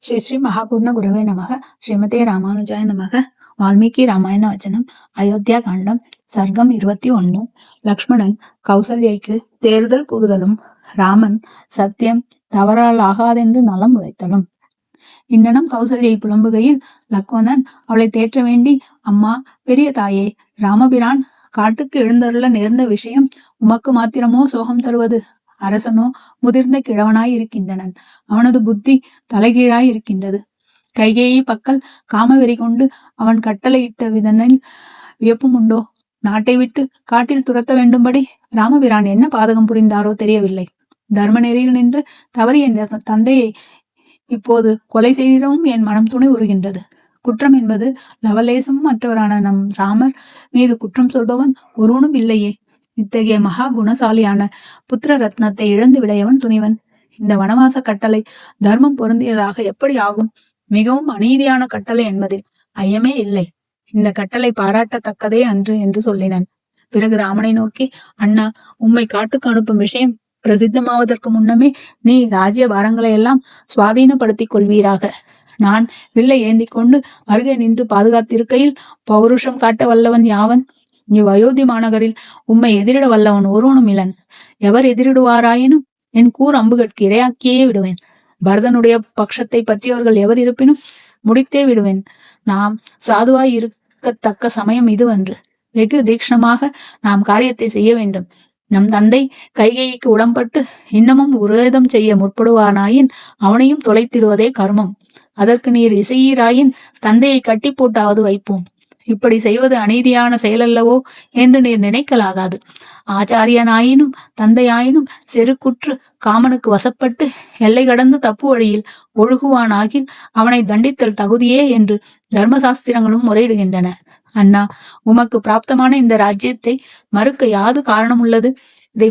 ஸ்ரீ ஸ்ரீ மகாபூர்ண குரவே நமக. ஸ்ரீமதே ராமானுஜாய நமக. வால்மீகி ராமாயண வச்சனம். அயோத்தியா காண்டம். சர்க்கம் 21. லக்ஷ்மணன் கௌசல்யைக்கு தேர்தல் கூறுதலும் ராமன் சத்தியம் தவறால் ஆகாதென்று நலம் உரைத்தலும். இன்னனம் கௌசல்யை புலம்புகையில் லக்வனன் அவளை தேற்ற வேண்டி, அம்மா, பெரிய தாயே, ராமபிரான் காட்டுக்கு எழுந்தருள நேர்ந்த விஷயம் உமக்கு மாத்திரமோ சோகம் தருவது? அரசனோ முதிர்ந்த கிழவனாய் இருக்கின்றனன். அவனது புத்தி தலைகீழாய் இருக்கின்றது. கைகேயி பக்கல் காமவெறி கொண்டு அவன் கட்டளையிட்ட விதனில் வியப்பும் உண்டோ? நாட்டை விட்டு காட்டில் துரத்த வேண்டும்படி ராமபிரான் என்ன பாதகம் புரிந்தாரோ தெரியவில்லை. தர்ம நெறியில் நின்று தவறிய என் தந்தையை இப்போது கொலை செய்திடவும் என் மனம் துணை உறுகின்றது. குற்றம் என்பது லவலேசமும் மற்றவரான நம் ராமர் மீது குற்றம் சொல்பவன் ஒருவனும் இல்லையே. இத்தகைய மகா குணசாலியான புத்திர ரத்னத்தை இழந்து விடையவன் துணிவன். இந்த வனவாச கட்டளை தர்மம் பொருந்தியதாக எப்படி ஆகும்? மிகவும் அநீதியான கட்டளை என்பதில் ஐயமே இல்லை. இந்த கட்டளை பாராட்டத்தக்கதே அன்று என்று சொல்லினன். பிறகு ராமனை நோக்கி, அண்ணா, உம்மை காட்டுக்கு அனுப்பும் விஷயம் பிரசித்தமாவதற்கு முன்னமே நீ ராஜ்ய பாரங்களை எல்லாம் சுவாதீனப்படுத்திக் கொள்வீராக. நான் வில்லை ஏந்தி கொண்டு அருகே நின்று பாதுகாத்திருக்கையில் பௌருஷம் காட்ட வல்லவன் யாவன்? இவ் அயோத்தி மாநகரில் உம்மை எதிரிட வல்லவன் ஒருவனும் இலன். எவர் எதிரிடுவாராயினும் என் கூர் அம்புகளுக்கு இரையாக்கியே விடுவேன். பரதனுடைய பட்சத்தை பற்றியவர்கள் எவர் இருப்பினும் முடித்தே விடுவேன். நாம் சாதுவாய் இருக்கத்தக்க சமயம் இதுவன்று. வெகு தீக்ஷ்ணமாக நாம் காரியத்தை செய்ய வேண்டும். நம் தந்தை கைகேயிக்கு உடம்பட்டு இன்னமும் உரேதம் செய்ய முற்படுவானாயின் அவனையும் தொலைத்திடுவதே கர்மம். அதற்கு நீர் இசையீராயின் தந்தையை கட்டி போட்டாவது வைப்போம். இப்படி செய்வது அநீதியான செயலல்லவோ என்று நீர் நினைக்கலாகாது. ஆச்சாரியனாயினும் தந்தையாயினும் செருக்குற்று காமனுக்கு வசப்பட்டு எல்லை கடந்து தப்பு வழியில் ஒழுகுவானாகில் அவனை தண்டித்தல் தகுதியே என்று தர்மசாஸ்திரங்களும் முறையிடுகின்றன. அண்ணா, உமக்கு பிராப்தமான இந்த ராஜ்யத்தை மறுக்க யாது காரணம் உள்ளது? இதை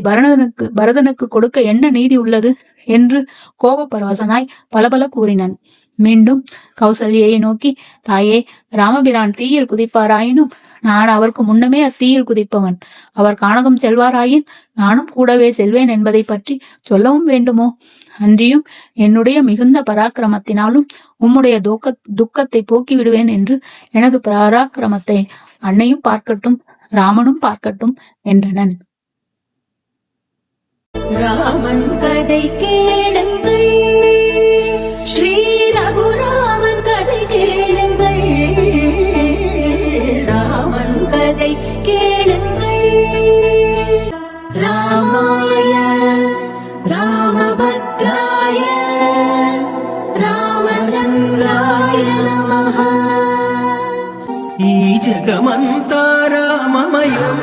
பரதனுக்கு கொடுக்க என்ன நீதி உள்ளது என்று கோபப்பரவசனாய் பலபல கூறினன். மீண்டும் கௌசல்யை நோக்கி, தாயே, ராமபிரான் தீயில் குதிப்பாராயினும் நான் அவருக்கு முன்னமே அத்தீயில் குதிப்பவன். அவர் கானகம் செல்வாராயின் நானும் கூடவே செல்வேன் என்பதை பற்றி சொல்லவும் வேண்டுமோ? அன்றியும் என்னுடைய மிகுந்த பராக்கிரமத்தினாலும் உம்முடைய துக்கத்தை போக்கி விடுவேன் என்று எனது பராக்கிரமத்தை அன்னையும் பார்க்கட்டும், ராமனும் பார்க்கட்டும் என்றனன். ராமன் கதை கேளுங்கள், ஸ்ரீ ரகுராமன் கதை கேளுங்கள். ராமன் கதை கேளுங்கள். ராமாய ராமபத்ராய ராமச்சந்திராய நமः. ఈ జగమంతా రామమయం.